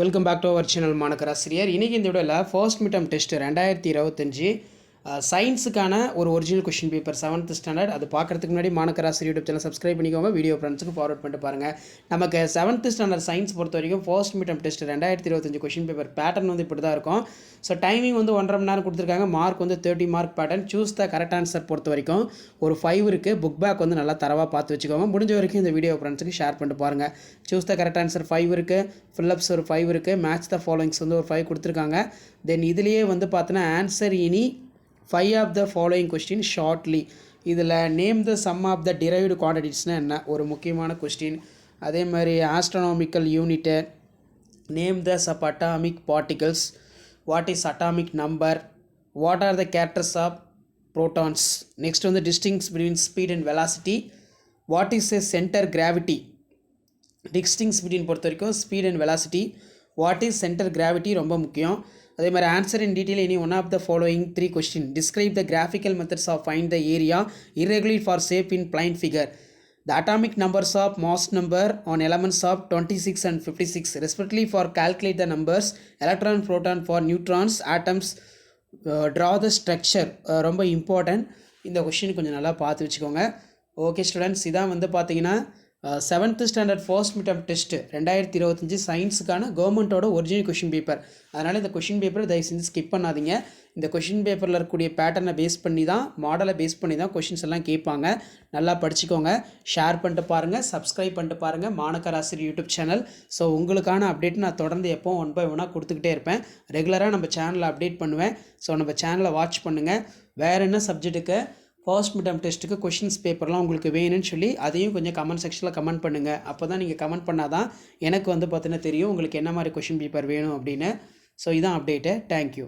Welcome back to our channel மாணக்கராசிரியர். இன்றைக்கி இந்த வீடியோவில் ஃபர்ஸ்ட் மிட் டெர்ம் டெஸ்ட் 2025 சயின்ஸுக்கான ஒரு original question paper 7th standard. அது பார்க்குறதுக்கு முன்னாடி மாணக்கராசிரியர் யூடியூப் சேனல் சப்ஸ்கிரைப் பண்ணிக்கோங்க. வீடியோ ஃப்ரெண்ட்ஸுக்கு ஃபார்வர்ட் பண்ணிட்டு பாருங்கள். நமக்கு 7th ஸ்டாண்டர்ட் சயின்ஸ் பொறுத்த வரைக்கும் first mid term test 2025 question paper pattern வந்து இப்படி தான் இருக்கும். ஸோ டைமிங் வந்து 1.5 மணி நேரம் கொடுத்துருக்காங்க. மார்க் வந்து 30 mark pattern. Choose the correct answer பொறுத்த வரைக்கும் ஒரு 5 இருக்குது. புக் பேக் வந்து நல்லா தரவாக பார்த்து வச்சுக்கோங்க. முடிஞ்ச வரைக்கும் இந்த வீடியோ ஃப்ரெண்ட்ஸுக்கு ஷேர் பண்ணிட்டு பாருங்கள். சூஸ் த கரெக்ட் ஆன்சர் 5 இருக்குது. ஃபில்லப்ஸ் ஒரு 5 இருக்குது. மேட்ச் த ஃபாலோயிங்ஸ் வந்து ஒரு 5 கொடுத்துருக்காங்க. தென் இதுலேயே வந்து பார்த்தோன்னா answer any 5 of the following question shortly. இதில் name the sum of the derived குவான்டிட்டிஸ்னால் என்ன ஒரு முக்கியமான கொஸ்டின். அதே மாதிரி astronomical unit, name the sub atomic particles, what is atomic number, what are the characters of protons. Next வந்து distinguish between speed and velocity, what is a centre gravity. Distinguish between பொறுத்த வரைக்கும் speed and velocity, what is centre gravity ரொம்ப முக்கியம். அதே மாதிரி answer in detail இனி one of the following 3 question. Describe the graphical methods of find the area irregular for shape in plain figure. The atomic numbers of mass number on elements of 26 and 56 respectively for calculate the numbers electron proton for neutrons atoms. Draw the structure ரொம்ப important. இந்த question கொஞ்சம் நல்லா பார்த்து வச்சுக்கோங்க. Okay students, இதான் வந்து பார்த்தீங்கன்னா 7th standard first mid term test 2025 சயின்ஸுக்கான கவர்மெண்ட்டோட ஒரிஜினல் கொஷின் பேப்பர். அதனால் இந்த கொஷின் பேப்பரை தயவு செஞ்சு ஸ்கிப் பண்ணாதீங்க. இந்த கொஷின் பேப்பரில் இருக்கக்கூடிய பேட்டர்னை பேஸ் பண்ணி தான், மாடலை பேஸ் பண்ணி தான் கொஷின்ஸ் எல்லாம் கேட்பாங்க. நல்லா படிச்சுக்கோங்க. ஷேர் பண்ணிட்டு பாருங்கள், சப்ஸ்கிரைப் பண்ணிட்டு பாருங்கள் மாணக்கராசிரியர் யூடியூப் சேனல். ஸோ உங்களுக்கான அப்டேட் நான் தொடர்ந்து எப்போ 1 by 1 கொடுத்துக்கிட்டே இருப்பேன். ரெகுலராக நம்ம சேனலில் அப்டேட் பண்ணுவேன். ஸோ நம்ம சேனலை வாட்ச் பண்ணுங்கள். வேறு என்ன சப்ஜெக்ட்டுக்கு ஃபர்ஸ்ட் மிட் டெர்ம் டெஸ்ட்டுக்கு கொஷின்ஸ் பேப்பர்லாம் உங்களுக்கு வேணும்னு சொல்லி அதையும் கொஞ்சம் கமெண்ட் செக்ஷனில் கமெண்ட் பண்ணுங்கள். அப்போ தான் நீங்கள் கமெண்ட் பண்ணால் தான் எனக்கு வந்து பார்த்தீங்கன்னா தெரியும் உங்களுக்கு என்ன மாதிரி கொஷின் பேப்பர் வேணும் அப்படின்னு. ஸோ இதான் அப்டேட்டு. தேங்க்யூ.